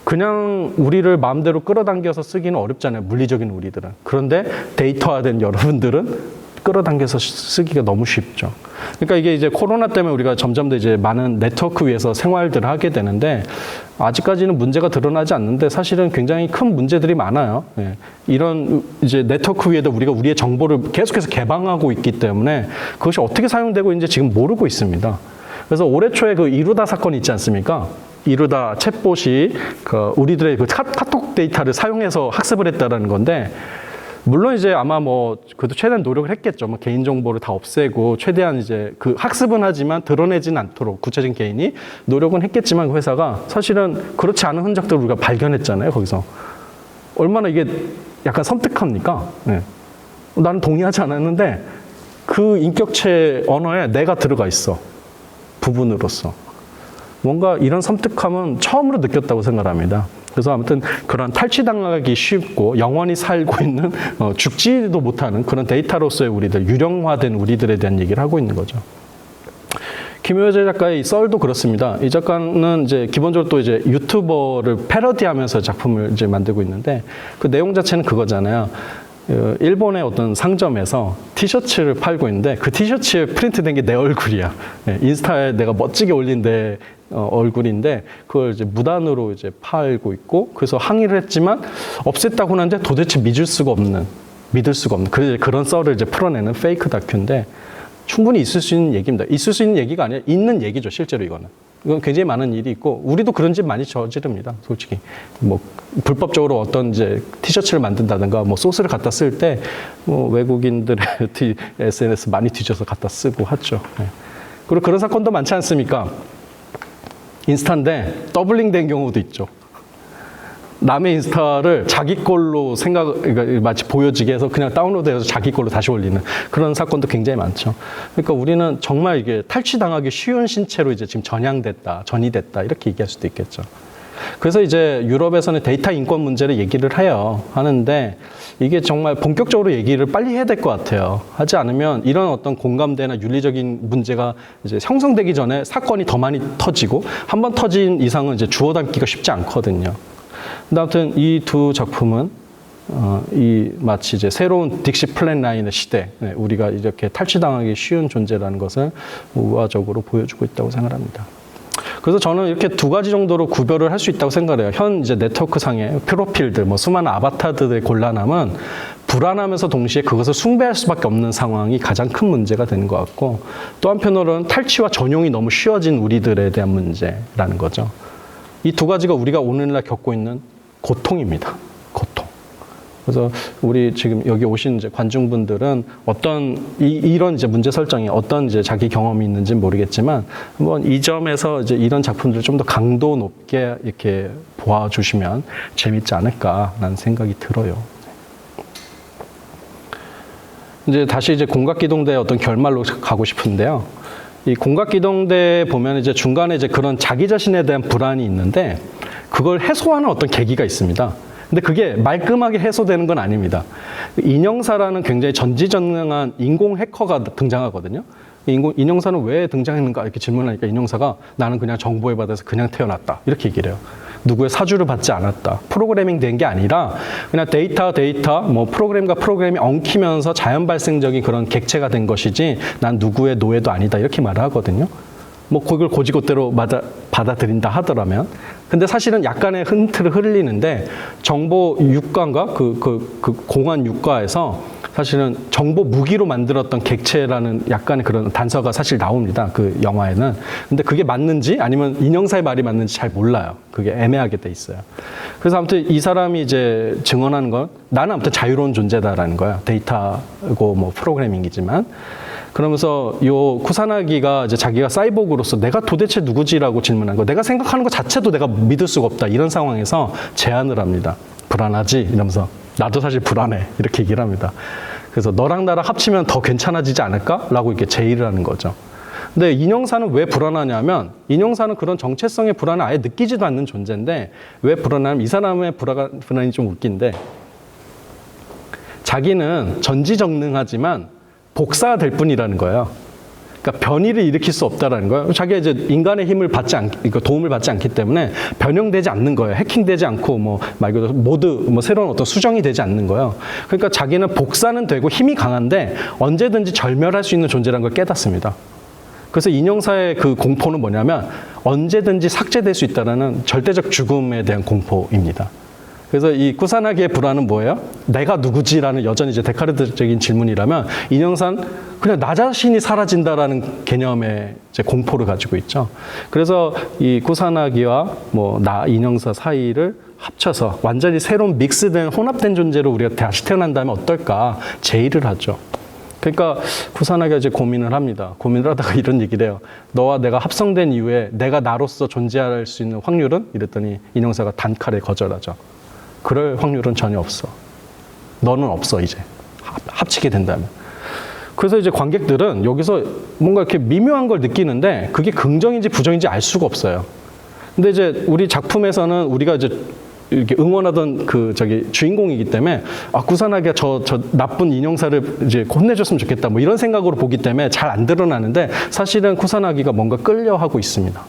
[SPEAKER 1] 그냥 우리를 마음대로 끌어당겨서 쓰기는 어렵잖아요. 물리적인 우리들은. 그런데 데이터화된 여러분들은 끌어당겨서 쓰기가 너무 쉽죠. 그러니까 이게 이제 코로나 때문에 우리가 점점 더 이제 많은 네트워크 위에서 생활들을 하게 되는데 아직까지는 문제가 드러나지 않는데 사실은 굉장히 큰 문제들이 많아요. 예. 이런 이제 네트워크 위에도 우리가 우리의 정보를 계속해서 개방하고 있기 때문에 그것이 어떻게 사용되고 있는지 지금 모르고 있습니다. 그래서 올해 초에 그 이루다 사건이 있지 않습니까? 이루다 챗봇이 우리들의 그 카톡 데이터를 사용해서 학습을 했다라는 건데, 물론 이제 아마 뭐 그래도 최대한 노력을 했겠죠. 뭐 개인 정보를 다 없애고 최대한 이제 그 학습은 하지만 드러내지는 않도록 구체적인 개인이 노력은 했겠지만 그 회사가 사실은 그렇지 않은 흔적들을 우리가 발견했잖아요. 거기서 얼마나 이게 약간 섬뜩합니까? 네. 나는 동의하지 않았는데 그 인격체 언어에 내가 들어가 있어. 부분으로서. 뭔가 이런 섬뜩함은 처음으로 느꼈다고 생각합니다. 그래서 아무튼 그런 탈취당하기 쉽고 영원히 살고 있는 죽지도 못하는 그런 데이터로서의 우리들, 유령화된 우리들에 대한 얘기를 하고 있는 거죠. 김효재 작가의 이 썰도 그렇습니다. 이 작가는 이제 기본적으로 또 이제 유튜버를 패러디하면서 작품을 이제 만들고 있는데 그 내용 자체는 그거잖아요. 일본의 어떤 상점에서 티셔츠를 팔고 있는데 그 티셔츠에 프린트된 게 내 얼굴이야. 인스타에 내가 멋지게 올린 내 얼굴인데 그걸 이제 무단으로 이제 팔고 있고 그래서 항의를 했지만 없앴다고 하는데 도대체 믿을 수가 없는 그런 썰을 이제 풀어내는 페이크 다큐인데 충분히 있을 수 있는 얘기입니다. 있을 수 있는 얘기가 아니라 있는 얘기죠. 실제로 이거는. 이건 굉장히 많은 일이 있고 우리도 그런 짓 많이 저지릅니다. 솔직히 뭐 불법적으로 어떤 이제 티셔츠를 만든다든가 뭐 소스를 갖다 쓸 때 뭐 외국인들의 SNS 많이 뒤져서 갖다 쓰고 하죠. 네. 그리고 그런 사건도 많지 않습니까? 인스타인데 더블링된 경우도 있죠. 남의 인스타를 자기 걸로 그러니까 마치 보여지게 해서 그냥 다운로드해서 자기 걸로 다시 올리는 그런 사건도 굉장히 많죠. 그러니까 우리는 정말 이게 탈취당하기 쉬운 신체로 이제 지금 전이 됐다 이렇게 얘기할 수도 있겠죠. 그래서 이제 유럽에서는 데이터 인권 문제를 얘기를 하는데 이게 정말 본격적으로 얘기를 빨리 해야 될 것 같아요. 하지 않으면 이런 어떤 공감대나 윤리적인 문제가 이제 형성되기 전에 사건이 더 많이 터지고 한 번 터진 이상은 이제 주워 담기가 쉽지 않거든요. 근데 아무튼 이 두 작품은 이 마치 이제 새로운 딕시 플랫라인의 시대, 우리가 이렇게 탈취당하기 쉬운 존재라는 것을 우화적으로 보여주고 있다고 생각합니다. 그래서 저는 이렇게 두 가지 정도로 구별을 할 수 있다고 생각해요. 현 이제 네트워크 상의 프로필들, 뭐 수많은 아바타들의 곤란함은 불안하면서 동시에 그것을 숭배할 수밖에 없는 상황이 가장 큰 문제가 되는 것 같고, 또 한편으로는 탈취와 전용이 너무 쉬워진 우리들에 대한 문제라는 거죠. 이 두 가지가 우리가 오늘날 겪고 있는 고통입니다. 고통. 그래서 우리 지금 여기 오신 이제 관중분들은 어떤 이런 이제 문제 설정이 어떤 이제 자기 경험이 있는지 모르겠지만 한번 이 점에서 이제 이런 작품들을 좀 더 강도 높게 이렇게 보아주시면 재밌지 않을까라는 생각이 들어요. 이제 다시 이제 공각기동대의 어떤 결말로 가고 싶은데요. 이 공각기동대 보면 이제 중간에 이제 그런 자기 자신에 대한 불안이 있는데 그걸 해소하는 어떤 계기가 있습니다. 근데 그게 말끔하게 해소되는 건 아닙니다. 인형사라는 굉장히 전지전능한 인공 해커가 등장하거든요. 인형사는 왜 등장했는가 이렇게 질문하니까 인형사가 나는 그냥 정보에 받아서 그냥 태어났다 이렇게 얘기를 해요. 누구의 사주를 받지 않았다. 프로그래밍 된 게 아니라 그냥 데이터, 뭐 프로그램과 프로그램이 엉키면서 자연 발생적인 그런 객체가 된 것이지 난 누구의 노예도 아니다. 이렇게 말을 하거든요. 뭐 그걸 고지고대로 받아들인다 하더라면. 근데 사실은 약간의 힌트를 흘리는데 정보 육가인가? 그 공안 육가에서 사실은 정보 무기로 만들었던 객체라는 약간의 그런 단서가 사실 나옵니다. 그 영화에는. 근데 그게 맞는지 아니면 인형사의 말이 맞는지 잘 몰라요. 그게 애매하게 돼 있어요. 그래서 아무튼 이 사람이 이제 증언하는 건 나는 아무튼 자유로운 존재다라는 거야. 데이터고 뭐 프로그래밍이지만. 그러면서 요 쿠사나기가 이제 자기가 사이보그로서 내가 도대체 누구지라고 질문한 거. 내가 생각하는 것 자체도 내가 믿을 수가 없다. 이런 상황에서 제안을 합니다. 불안하지? 이러면서. 나도 사실 불안해. 이렇게 얘기를 합니다. 그래서 너랑 나랑 합치면 더 괜찮아지지 않을까? 라고 이렇게 제의를 하는 거죠. 근데 인형사는 왜 불안하냐면 인형사는 그런 정체성의 불안을 아예 느끼지도 않는 존재인데 왜 불안하냐면 이 사람의 불안이 좀 웃긴데 자기는 전지전능하지만 복사가 될 뿐이라는 거예요. 그러니까 변이를 일으킬 수 없다라는 거예요. 자기가 이제 인간의 힘을 도움을 받지 않기 때문에 변형되지 않는 거예요. 해킹되지 않고 뭐 말 그대로 뭐 새로운 어떤 수정이 되지 않는 거예요. 그러니까 자기는 복사는 되고 힘이 강한데 언제든지 절멸할 수 있는 존재라는 걸 깨닫습니다. 그래서 인형사의 그 공포는 뭐냐면 언제든지 삭제될 수 있다는 절대적 죽음에 대한 공포입니다. 그래서 이 쿠사나기의 불안은 뭐예요? 내가 누구지라는 여전히 이제 데카르트적인 질문이라면 인형사는 그냥 나 자신이 사라진다라는 개념의 이제 공포를 가지고 있죠. 그래서 이 쿠사나기와 뭐 인형사 사이를 합쳐서 완전히 새로운 믹스된 혼합된 존재로 우리가 다시 태어난다면 어떨까 제의를 하죠. 그러니까 쿠사나기가 이제 고민을 합니다. 고민을 하다가 이런 얘기를 해요. 너와 내가 합성된 이후에 내가 나로서 존재할 수 있는 확률은? 이랬더니 인형사가 단칼에 거절하죠. 그럴 확률은 전혀 없어. 너는 없어 이제. 합치게 된다면. 그래서 이제 관객들은 여기서 뭔가 이렇게 미묘한 걸 느끼는데 그게 긍정인지 부정인지 알 수가 없어요. 근데 이제 우리 작품에서는 우리가 이제 이렇게 응원하던 주인공이기 때문에 쿠사나기가 저 나쁜 인형사를 이제 혼내줬으면 좋겠다 뭐 이런 생각으로 보기 때문에 잘 안 드러나는데 사실은 쿠사나기가 뭔가 끌려하고 있습니다.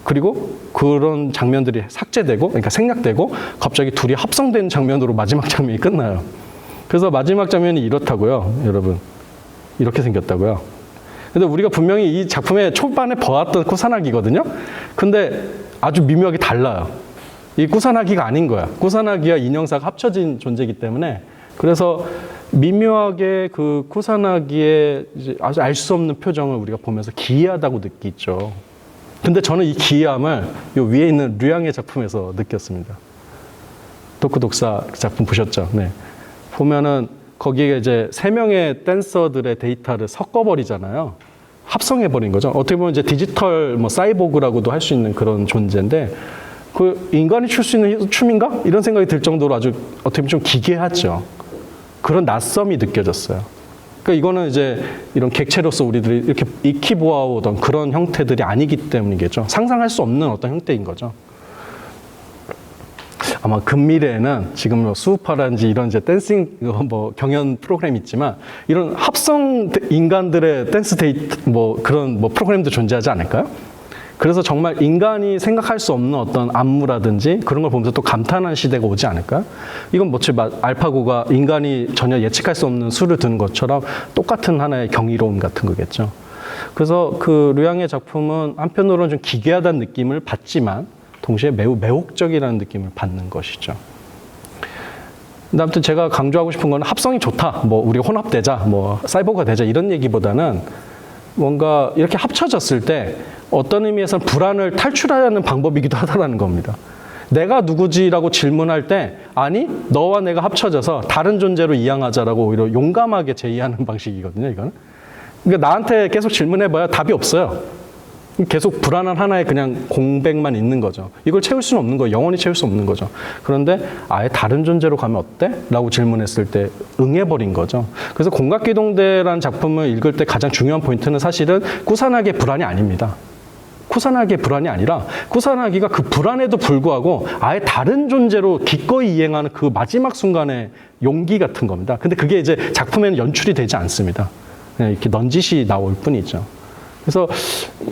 [SPEAKER 1] 그리고 그런 장면들이 삭제되고 그러니까 생략되고 갑자기 둘이 합성된 장면으로 마지막 장면이 끝나요. 그래서 마지막 장면이 이렇다고요. 여러분. 이렇게 생겼다고요. 근데 우리가 분명히 이 작품의 초반에 보았던 쿠사나기거든요. 근데 아주 미묘하게 달라요. 이 쿠사나기가 아닌 거야. 쿠사나기와 인형사가 합쳐진 존재이기 때문에 그래서 미묘하게 그 쿠사나기의 아주 알 수 없는 표정을 우리가 보면서 기이하다고 느끼죠. 근데 저는 이 기이함을 요 위에 있는 류양의 작품에서 느꼈습니다. 도쿠독사 작품 보셨죠? 네. 보면은 거기에 이제 3명의 댄서들의 데이터를 섞어버리잖아요. 합성해버린 거죠. 어떻게 보면 이제 디지털 뭐 사이보그라고도 할 수 있는 그런 존재인데 그 인간이 출 수 있는 춤인가? 이런 생각이 들 정도로 아주 어떻게 보면 좀 기괴하죠. 그런 낯섦이 느껴졌어요. 그러니까 이거는 이제 이런 객체로서 우리들이 이렇게 익히 보아오던 그런 형태들이 아니기 때문이겠죠. 상상할 수 없는 어떤 형태인 거죠. 아마 근미래에는 지금 뭐 수우파라든지 이런 이제 댄싱 뭐 경연 프로그램이 있지만 이런 합성 인간들의 댄스 데이트 뭐 그런 뭐 프로그램도 존재하지 않을까요? 그래서 정말 인간이 생각할 수 없는 어떤 안무라든지 그런 걸 보면서 또 감탄하는 시대가 오지 않을까요? 이건 뭐지 알파고가 인간이 전혀 예측할 수 없는 수를 두는 것처럼 똑같은 하나의 경이로움 같은 거겠죠. 그래서 그 류양의 작품은 한편으로는 좀 기괴하다는 느낌을 받지만 동시에 매우 매혹적이라는 느낌을 받는 것이죠. 근데 아무튼 제가 강조하고 싶은 건 합성이 좋다. 뭐 우리가 혼합되자, 뭐 사이버가 되자 이런 얘기보다는 뭔가 이렇게 합쳐졌을 때 어떤 의미에서는 불안을 탈출하려는 방법이기도 하다라는 겁니다. 내가 누구지라고 질문할 때 아니 너와 내가 합쳐져서 다른 존재로 이양하자라고 오히려 용감하게 제의하는 방식이거든요. 이거는. 그러니까 나한테 계속 질문해봐야 답이 없어요. 계속 불안한 하나의 그냥 공백만 있는 거죠. 이걸 채울 수는 없는 거예요. 영원히 채울 수 없는 거죠. 그런데 아예 다른 존재로 가면 어때? 라고 질문했을 때 응해버린 거죠. 그래서 공각기동대라는 작품을 읽을 때 가장 중요한 포인트는 사실은 꾸사나기의 불안이 아닙니다. 꾸사나기의 불안이 아니라 꾸사나기가 그 불안에도 불구하고 아예 다른 존재로 기꺼이 이행하는 그 마지막 순간의 용기 같은 겁니다. 근데 그게 이제 작품에는 연출이 되지 않습니다. 그냥 이렇게 넌짓이 나올 뿐이죠. 그래서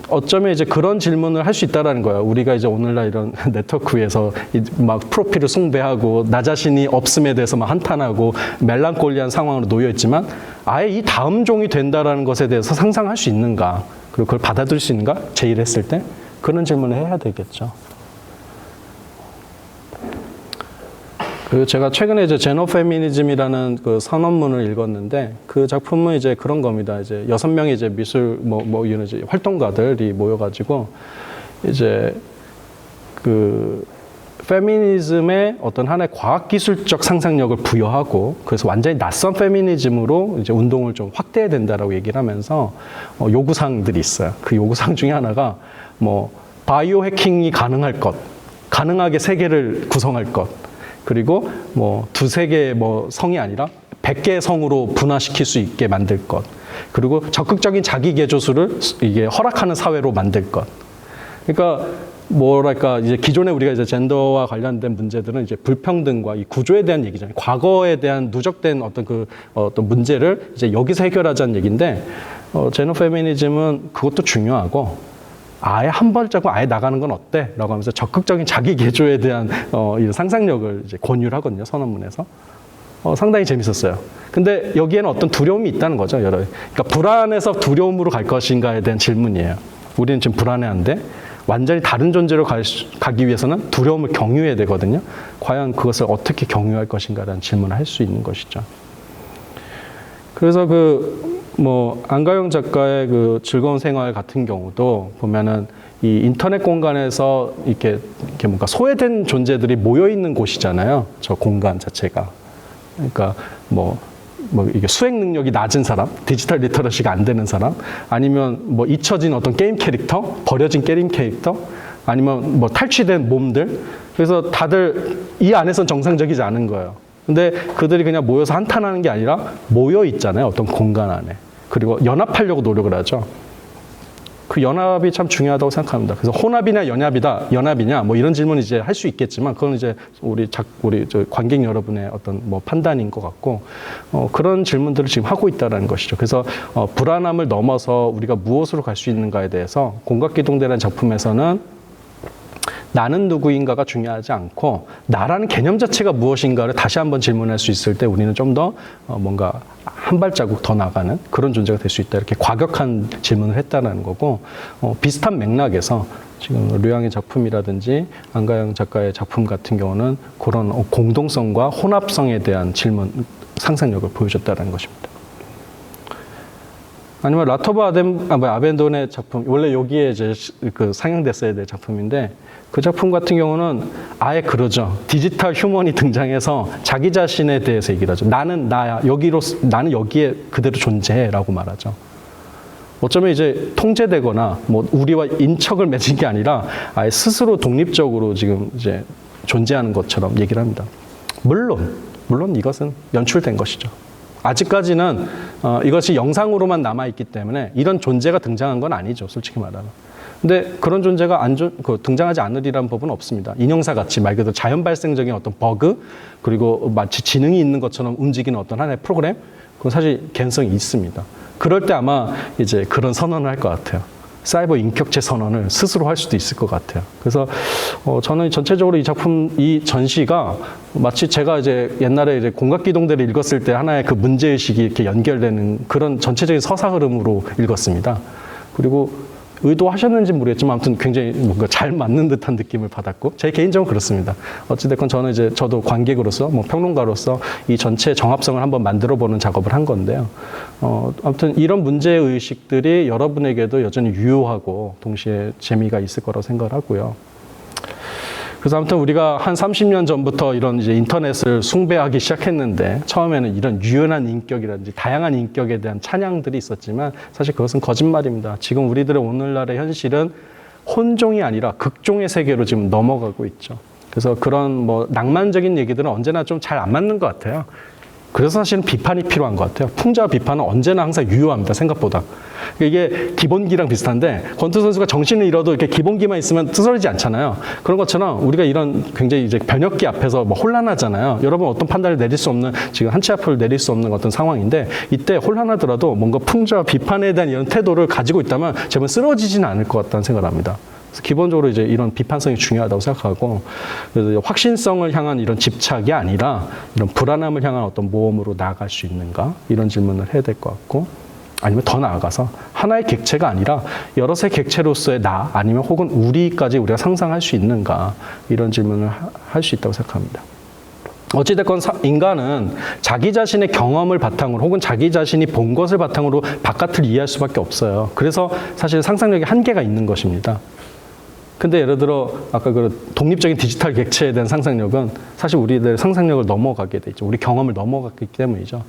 [SPEAKER 1] 어쩌면 이제 그런 질문을 할 수 있다라는 거예요. 우리가 이제 오늘날 이런 네트워크에서 막 프로필을 숭배하고 나 자신이 없음에 대해서 막 한탄하고 멜랑콜리한 상황으로 놓여 있지만 아예 이 다음 종이 된다라는 것에 대해서 상상할 수 있는가? 그리고 그걸 받아들일 수 있는가? 제의를 했을 때 그런 질문을 해야 되겠죠. 그리고 제가 최근에 이제 제노페미니즘이라는 그 선언문을 읽었는데 그 작품은 이제 그런 겁니다. 이제 6명의 이제 미술 이런 이제 활동가들이 모여가지고 이제 그 페미니즘의 어떤 하나의 과학기술적 상상력을 부여하고 그래서 완전히 낯선 페미니즘으로 이제 운동을 좀 확대해야 된다라고 얘기를 하면서 요구사항들이 있어요. 그 요구사항 중에 하나가 뭐 바이오 해킹이 가능할 것, 가능하게 세계를 구성할 것, 그리고 뭐 두세 개의 뭐 성이 아니라 100개의 성으로 분화시킬 수 있게 만들 것. 그리고 적극적인 자기 개조수를 이게 허락하는 사회로 만들 것. 그러니까 뭐랄까 이제 기존에 우리가 이제 젠더와 관련된 문제들은 이제 불평등과 이 구조에 대한 얘기잖아요. 과거에 대한 누적된 어떤 문제를 이제 여기서 해결하자는 얘기인데 제노 페미니즘은 그것도 중요하고 아예 한 발자국 아예 나가는 건 어때? 라고 하면서 적극적인 자기 개조에 대한 이 상상력을 이제 권유를 하거든요. 선언문에서. 상당히 재밌었어요. 근데 여기에는 어떤 두려움이 있다는 거죠. 그러니까 불안해서 두려움으로 갈 것인가에 대한 질문이에요. 우리는 지금 불안해한데 완전히 다른 존재로 가기 위해서는 두려움을 경유해야 되거든요. 과연 그것을 어떻게 경유할 것인가라는 질문을 할 수 있는 것이죠. 그래서 안가영 작가의 그 즐거운 생활 같은 경우도 보면은 이 인터넷 공간에서 이렇게 뭔가 소외된 존재들이 모여 있는 곳이잖아요. 저 공간 자체가. 그러니까 이게 수행 능력이 낮은 사람, 디지털 리터러시가 안 되는 사람, 아니면 잊혀진 어떤 게임 캐릭터, 버려진 게임 캐릭터, 아니면 탈취된 몸들. 그래서 다들 이 안에선 정상적이지 않은 거예요. 근데 그들이 그냥 모여서 한탄하는 게 아니라 모여 있잖아요. 어떤 공간 안에. 그리고 연합하려고 노력을 하죠. 그 연합이 참 중요하다고 생각합니다. 그래서 혼합이냐 연합이냐 이런 질문 이제 할 수 있겠지만 그건 이제 우리 관객 여러분의 어떤 판단인 것 같고 그런 질문들을 지금 하고 있다라는 것이죠. 그래서 불안함을 넘어서 우리가 무엇으로 갈 수 있는가에 대해서 공각기동대라는 작품에서는 나는 누구인가가 중요하지 않고 나라는 개념 자체가 무엇인가를 다시 한번 질문할 수 있을 때 우리는 좀 더 뭔가 한 발자국 더 나가는 그런 존재가 될 수 있다. 이렇게 과격한 질문을 했다는 거고 비슷한 맥락에서 지금 류양의 작품이라든지 안가영 작가의 작품 같은 경우는 그런 공동성과 혼합성에 대한 질문, 상상력을 보여줬다는 것입니다. 아니면 라토브 아벤돈의 작품, 원래 여기에 이제 상영됐어야 될 작품인데 그 작품 같은 경우는 아예 그러죠. 디지털 휴먼이 등장해서 자기 자신에 대해서 얘기를 하죠. 나는 나야. 나는 여기에 그대로 존재해라고 말하죠. 어쩌면 이제 통제되거나 우리와 인척을 맺은 게 아니라 아예 스스로 독립적으로 지금 이제 존재하는 것처럼 얘기를 합니다. 물론 이것은 연출된 것이죠. 아직까지는 이것이 영상으로만 남아있기 때문에 이런 존재가 등장한 건 아니죠. 솔직히 말하면. 근데 그런 존재가 등장하지 않으리라는 법은 없습니다. 인형사 같이 말 그대로 자연 발생적인 어떤 버그, 그리고 마치 지능이 있는 것처럼 움직이는 어떤 하나의 프로그램, 그건 사실 개연성이 있습니다. 그럴 때 아마 이제 그런 선언을 할 것 같아요. 사이버 인격체 선언을 스스로 할 수도 있을 것 같아요. 그래서 저는 전체적으로 이 전시가 마치 제가 이제 옛날에 이제 공각기동대를 읽었을 때 하나의 그 문제의식이 이렇게 연결되는 그런 전체적인 서사 흐름으로 읽었습니다. 그리고 의도하셨는지 모르겠지만 아무튼 굉장히 뭔가 잘 맞는 듯한 느낌을 받았고 제 개인적으로 그렇습니다. 어찌됐건 저는 이제 저도 관객으로서 평론가로서 이 전체 정합성을 한번 만들어보는 작업을 한 건데요. 아무튼 이런 문제의식들이 여러분에게도 여전히 유효하고 동시에 재미가 있을 거라고 생각을 하고요. 그래서 아무튼 우리가 한 30년 전부터 이런 이제 인터넷을 숭배하기 시작했는데 처음에는 이런 유연한 인격이라든지 다양한 인격에 대한 찬양들이 있었지만 사실 그것은 거짓말입니다. 지금 우리들의 오늘날의 현실은 혼종이 아니라 극종의 세계로 지금 넘어가고 있죠. 그래서 그런 뭐 낭만적인 얘기들은 언제나 좀 잘 안 맞는 것 같아요. 그래서 사실은 비판이 필요한 것 같아요. 풍자와 비판은 언제나 항상 유효합니다. 생각보다. 이게 기본기랑 비슷한데 권투 선수가 정신을 잃어도 이렇게 기본기만 있으면 쓰러지지 않잖아요. 그런 것처럼 우리가 이런 굉장히 이제 변혁기 앞에서 뭐 혼란하잖아요. 여러분 어떤 판단을 내릴 수 없는 지금 한 치 앞을 내릴 수 없는 어떤 상황인데 이때 혼란하더라도 뭔가 풍자와 비판에 대한 이런 태도를 가지고 있다면 제발 쓰러지지는 않을 것 같다는 생각을 합니다. 기본적으로 이제 이런 비판성이 중요하다고 생각하고 그래서 확신성을 향한 이런 집착이 아니라 이런 불안함을 향한 어떤 모험으로 나아갈 수 있는가 이런 질문을 해야 될 것 같고 아니면 더 나아가서 하나의 객체가 아니라 여럿의 객체로서의 나 아니면 혹은 우리까지 우리가 상상할 수 있는가 이런 질문을 할 수 있다고 생각합니다. 어찌됐건 인간은 자기 자신의 경험을 바탕으로 혹은 자기 자신이 본 것을 바탕으로 바깥을 이해할 수밖에 없어요. 그래서 사실 상상력에 한계가 있는 것입니다. 근데 예를 들어 아까 그 독립적인 디지털 객체에 대한 상상력은 사실 우리들 상상력을 넘어가게 돼 있죠. 우리 경험을 넘어갔기 때문이죠.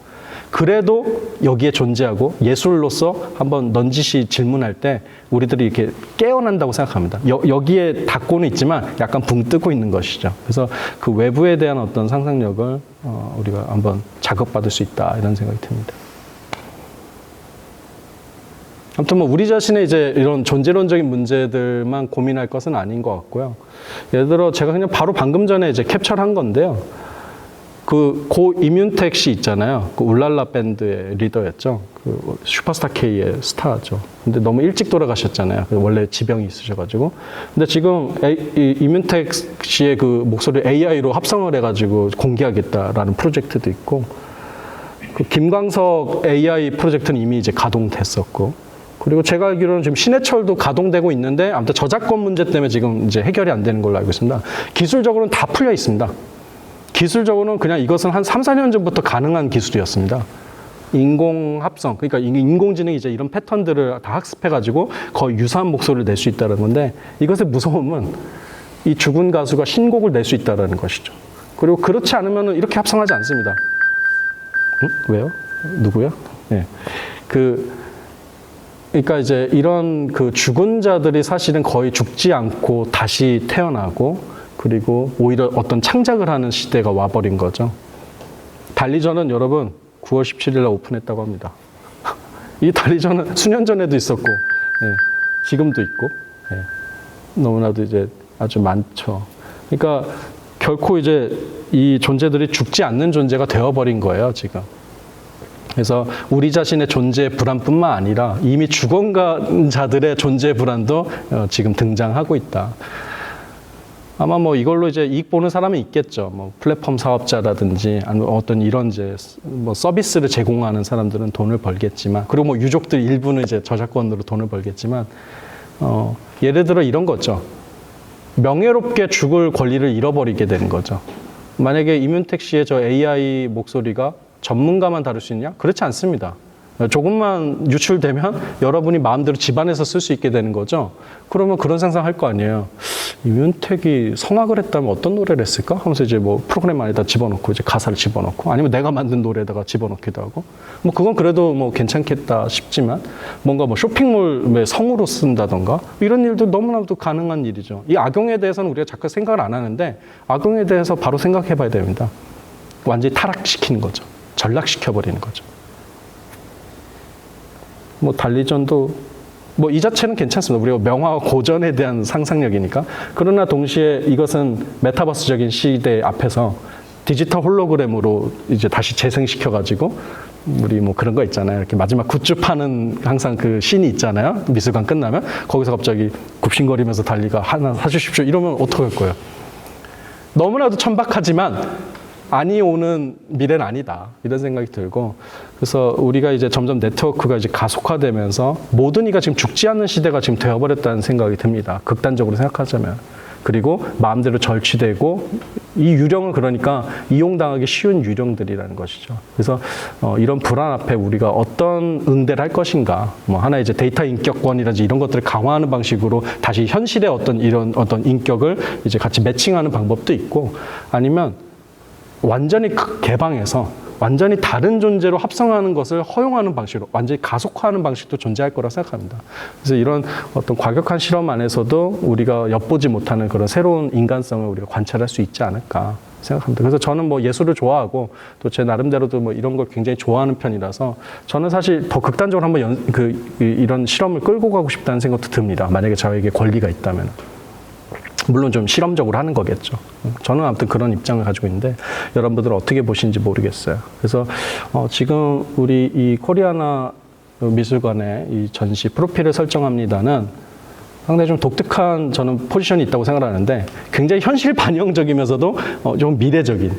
[SPEAKER 1] 그래도 여기에 존재하고 예술로서 한번 넌지시 질문할 때 우리들이 이렇게 깨어난다고 생각합니다. 여기에 닿고는 있지만 약간 붕 뜨고 있는 것이죠. 그래서 그 외부에 대한 어떤 상상력을 우리가 한번 자극받을 수 있다 이런 생각이 듭니다. 아무튼 뭐 우리 자신의 이제 이런 존재론적인 문제들만 고민할 것은 아닌 것 같고요. 예를 들어 제가 그냥 바로 방금 전에 이제 캡처를 한 건데요. 그 고 이뮨택 씨 있잖아요. 그 울랄라 밴드의 리더였죠. 그 슈퍼스타 K의 스타죠. 근데 너무 일찍 돌아가셨잖아요. 원래 지병이 있으셔가지고. 근데 지금 이뮨택 씨의 그 목소리를 AI로 합성을 해가지고 공개하겠다라는 프로젝트도 있고, 그 김광석 AI 프로젝트는 이미 이제 가동됐었고. 그리고 제가 알기로는 지금 신해철도 가동되고 있는데 아무튼 저작권 문제 때문에 지금 이제 해결이 안 되는 걸로 알고 있습니다. 기술적으로는 다 풀려 있습니다. 기술적으로는 그냥 이것은 한 3, 4년 전부터 가능한 기술이었습니다. 인공합성, 그러니까 인공지능이 이제 이런 패턴들을 다 학습해가지고 거의 유사한 목소리를 낼 수 있다는 건데 이것의 무서움은 이 죽은 가수가 신곡을 낼 수 있다는 것이죠. 그리고 그렇지 않으면 이렇게 합성하지 않습니다. 응? 왜요? 누구요? 네. 그러니까 이제 이런 그 죽은 자들이 사실은 거의 죽지 않고 다시 태어나고 그리고 오히려 어떤 창작을 하는 시대가 와버린 거죠. 달리전은 여러분 9월 17일 날 오픈했다고 합니다. 이 달리전은 수년 전에도 있었고 지금도 있고 너무나도 이제 아주 많죠. 그러니까 결코 이제 이 존재들이 죽지 않는 존재가 되어버린 거예요, 지금. 그래서 우리 자신의 존재의 불안뿐만 아니라 이미 죽어간 자들의 존재의 불안도 지금 등장하고 있다. 아마 뭐 이걸로 이제 이익 보는 사람은 있겠죠. 뭐 플랫폼 사업자라든지 아니면 어떤 이런 이제 뭐 서비스를 제공하는 사람들은 돈을 벌겠지만, 그리고 뭐 유족들 일부는 이제 저작권으로 돈을 벌겠지만, 예를 들어 이런 거죠. 명예롭게 죽을 권리를 잃어버리게 되는 거죠. 만약에 이뮨택 씨의 저 AI 목소리가 전문가만 다룰 수 있냐? 그렇지 않습니다. 조금만 유출되면 여러분이 마음대로 집안에서 쓸 수 있게 되는 거죠. 그러면 그런 상상할 거 아니에요. 이뮨택이 성악을 했다면 어떤 노래를 했을까? 하면서 이제 뭐 프로그램 안에다 집어넣고 이제 가사를 집어넣고 아니면 내가 만든 노래에다가 집어넣기도 하고 뭐 그건 그래도 뭐 괜찮겠다 싶지만 뭔가 뭐 쇼핑몰의 성으로 쓴다던가 이런 일도 너무나도 가능한 일이죠. 이 악용에 대해서는 우리가 자꾸 생각을 안 하는데 악용에 대해서 바로 생각해 봐야 됩니다. 완전히 타락시키는 거죠. 전락시켜버리는 거죠. 뭐 달리전도 뭐 이 자체는 괜찮습니다. 우리가 명화와 고전에 대한 상상력이니까. 그러나 동시에 이것은 메타버스적인 시대 앞에서 디지털 홀로그램으로 이제 다시 재생시켜가지고 우리 뭐 그런 거 있잖아요. 이렇게 마지막 굿즈 파는 항상 그 씬이 있잖아요. 미술관 끝나면 거기서 갑자기 굽신거리면서 달리가 하나 사주십시오. 이러면 어떡할 거예요? 너무나도 천박하지만 아니 오는 미래는 아니다 이런 생각이 들고, 그래서 우리가 이제 점점 네트워크가 이제 가속화되면서 모든 이가 지금 죽지 않는 시대가 지금 되어버렸다는 생각이 듭니다. 극단적으로 생각하자면. 그리고 마음대로 절취되고 이 유령은 그러니까 이용당하기 쉬운 유령들이라는 것이죠. 그래서 이런 불안 앞에 우리가 어떤 응대를 할 것인가, 뭐 하나 이제 데이터 인격권이라든지 이런 것들을 강화하는 방식으로 다시 현실의 이런 인격을 이제 같이 매칭하는 방법도 있고, 아니면 완전히 개방해서 완전히 다른 존재로 합성하는 것을 허용하는 방식으로 완전히 가속화하는 방식도 존재할 거라 생각합니다. 그래서 이런 어떤 과격한 실험 안에서도 우리가 엿보지 못하는 그런 새로운 인간성을 우리가 관찰할 수 있지 않을까 생각합니다. 그래서 저는 뭐 예술을 좋아하고 또 제 나름대로도 뭐 이런 걸 굉장히 좋아하는 편이라서 저는 사실 더 극단적으로 한번 이런 실험을 끌고 가고 싶다는 생각도 듭니다. 만약에 저에게 권리가 있다면. 물론 좀 실험적으로 하는 거겠죠. 저는 아무튼 그런 입장을 가지고 있는데 여러분들은 어떻게 보시는지 모르겠어요. 그래서 지금 우리 이 코리아나 미술관의 이 전시 프로필을 설정합니다는 상당히 좀 독특한 저는 포지션이 있다고 생각하는데 굉장히 현실 반영적이면서도 좀 미래적인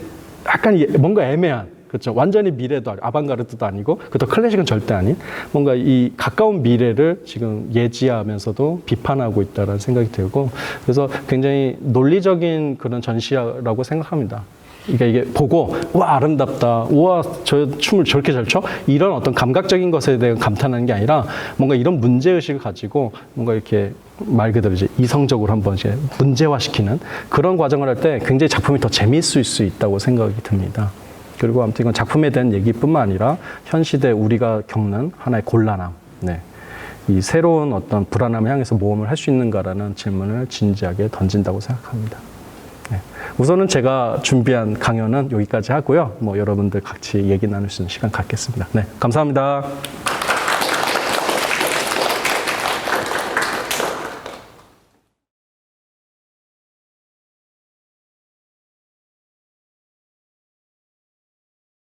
[SPEAKER 1] 약간 뭔가 애매한 그렇죠. 완전히 미래도 아니고 아방가르드도 아니고 그것도 클래식은 절대 아닌 뭔가 이 가까운 미래를 지금 예지하면서도 비판하고 있다는 생각이 들고 그래서 굉장히 논리적인 그런 전시라고 생각합니다. 그러니까 이게 보고 와 아름답다, 우와 저 춤을 저렇게 잘 춰? 이런 어떤 감각적인 것에 대해 감탄하는 게 아니라 뭔가 이런 문제의식을 가지고 뭔가 이렇게 말 그대로 이제 이성적으로 한번 이제 문제화시키는 그런 과정을 할 때 굉장히 작품이 더 재미있을 수 있다고 생각이 듭니다. 그리고 아무튼 이건 작품에 대한 얘기뿐만 아니라 현 시대 우리가 겪는 하나의 곤란함, 네. 이 새로운 어떤 불안함을 향해서 모험을 할 수 있는가라는 질문을 진지하게 던진다고 생각합니다. 네. 우선은 제가 준비한 강연은 여기까지 하고요. 뭐 여러분들 같이 얘기 나눌 수 있는 시간 갖겠습니다. 네, 감사합니다.